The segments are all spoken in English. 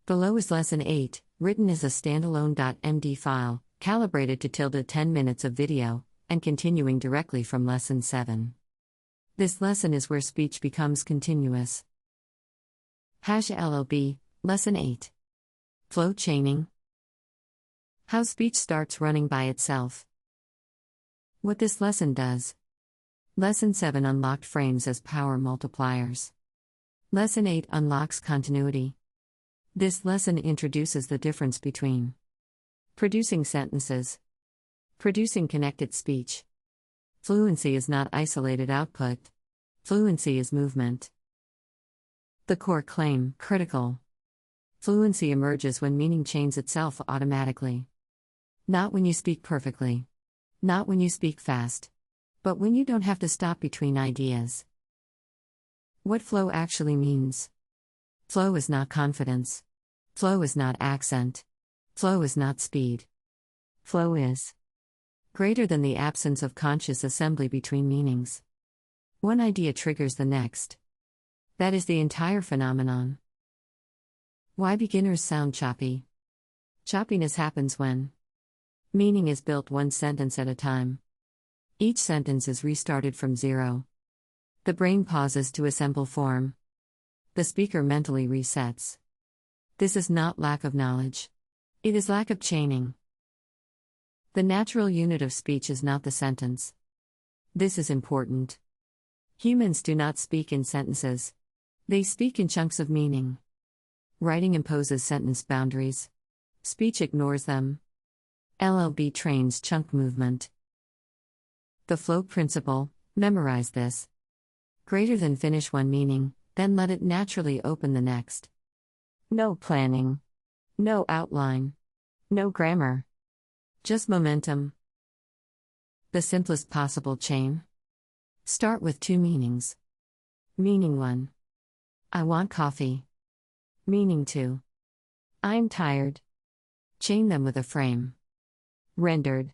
Below is Lesson 8, written as a standalone .md file, calibrated to ~10 minutes of video, and continuing directly from Lesson 7. This lesson is where speech becomes continuous. #LLB, Lesson 8. Flow chaining. How speech starts running by itself. What this lesson does. Lesson 7 unlocked frames as power multipliers. Lesson 8 unlocks continuity. This lesson introduces the difference between producing sentences, producing connected speech. Fluency is not isolated output. Fluency is movement. The core claim, critical. Fluency emerges when meaning chains itself automatically. Not when you speak perfectly. Not when you speak fast. But when you don't have to stop between ideas. What flow actually means. Flow is not confidence. Flow is not accent. Flow is not speed. Flow is greater than the absence of conscious assembly between meanings. One idea triggers the next. That is the entire phenomenon. Why beginners sound choppy? Choppiness happens when meaning is built one sentence at a time. Each sentence is restarted from zero. The brain pauses to assemble form. The speaker mentally resets. This is not lack of knowledge. It is lack of chaining. The natural unit of speech is not the sentence. This is important. Humans do not speak in sentences. They speak in chunks of meaning. Writing imposes sentence boundaries. Speech ignores them. LLB trains chunk movement. The flow principle, memorize this. Greater than finish one meaning, then let it naturally open the next. No planning. No outline. No grammar. Just momentum. The simplest possible chain. Start with two meanings. Meaning 1. I want coffee. Meaning 2. I'm tired. Chain them with a frame. Rendered.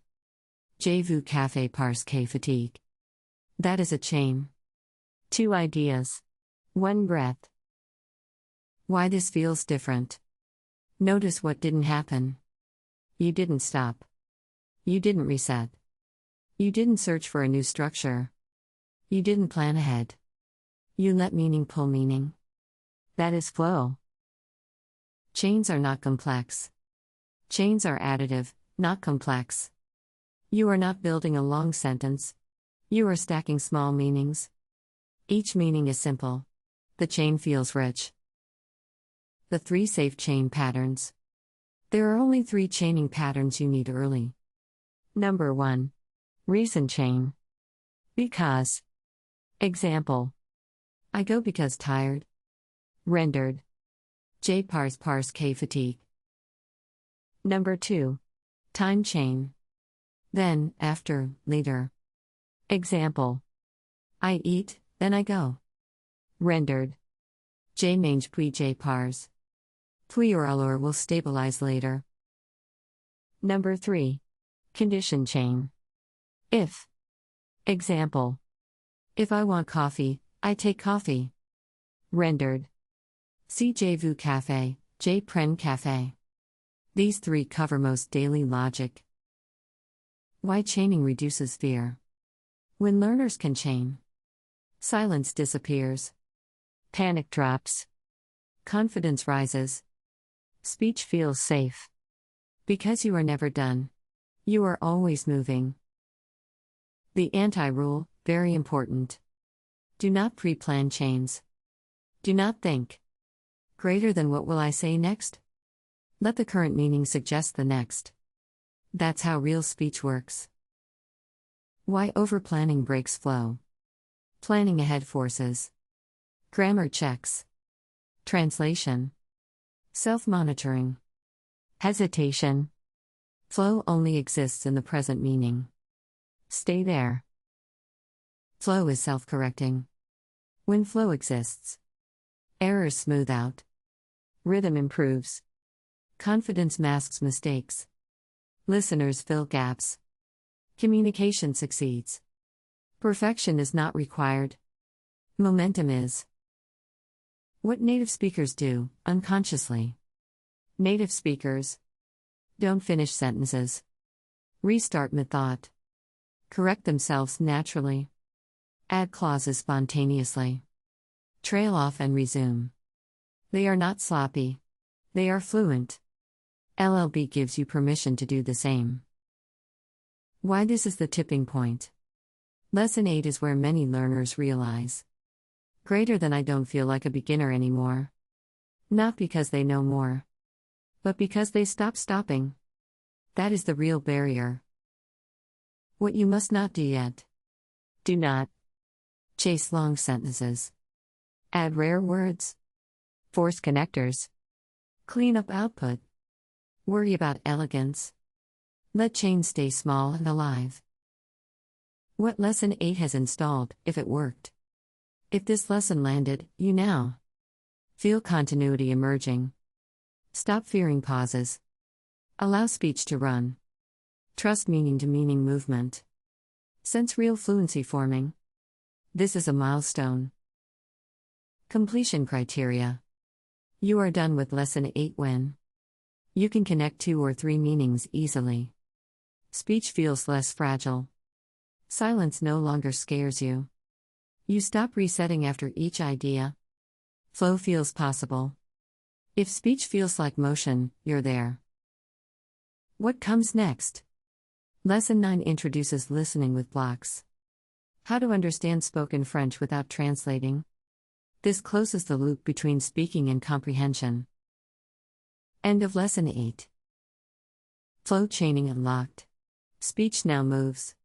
Je veux café parce que fatigue. That is a chain. Two ideas. One breath. Why this feels different. Notice what didn't happen. You didn't stop. You didn't reset. You didn't search for a new structure. You didn't plan ahead. You let meaning pull meaning. That is flow. Chains are not complex. Chains are additive, not complex. You are not building a long sentence. You are stacking small meanings. Each meaning is simple. The chain feels rich. The 3 safe chain patterns. There are only 3 chaining patterns you need early. Number 1. Reason chain. Because. Example. I go because tired. Rendered. Je parce que fatigue. Number 2. Time chain. Then, after, later. Example. I eat, then I go. Rendered. Je mange puis je pars. Puis or alors will stabilize later. Number 3. Condition chain. If. Example. If I want coffee, I take coffee. Rendered. Si je veux café, je prends café. These 3 cover most daily logic. Why chaining reduces fear. When learners can chain, silence disappears. Panic drops. Confidence rises. Speech feels safe. Because you are never done. You are always moving. The anti-rule, very important. Do not pre-plan chains. Do not think. Greater than what will I say next? Let the current meaning suggest the next. That's how real speech works. Why over-planning breaks flow. Planning ahead forces. Grammar checks. Translation. Self-monitoring. Hesitation. Flow only exists in the present meaning. Stay there. Flow is self-correcting. When flow exists, errors smooth out. Rhythm improves. Confidence masks mistakes. Listeners fill gaps. Communication succeeds. Perfection is not required. Momentum is. What native speakers do, unconsciously. Native speakers. Don't finish sentences. Restart mid-thought. Correct themselves naturally. Add clauses spontaneously. Trail off and resume. They are not sloppy. They are fluent. LLB gives you permission to do the same. Why this is the tipping point. Lesson 8 is where many learners realize. Greater than I don't feel like a beginner anymore. Not because they know more, but because they stop stopping. That is the real barrier. What you must not do yet. Do not chase long sentences. Add rare words. Force connectors. Clean up output. Worry about elegance. Let chains stay small and alive. What Lesson 8 has installed, if it worked? If this lesson landed, you now feel continuity emerging. Stop fearing pauses. Allow speech to run. Trust meaning to meaning movement. Sense real fluency forming. This is a milestone. Completion criteria. You are done with Lesson 8 when you can connect 2 or 3 meanings easily. Speech feels less fragile. Silence no longer scares you. You stop resetting after each idea. Flow feels possible. If speech feels like motion, you're there. What comes next? Lesson 9 introduces listening with blocks. How to understand spoken French without translating. This closes the loop between speaking and comprehension. End of Lesson 8. Flow chaining unlocked. Speech now moves.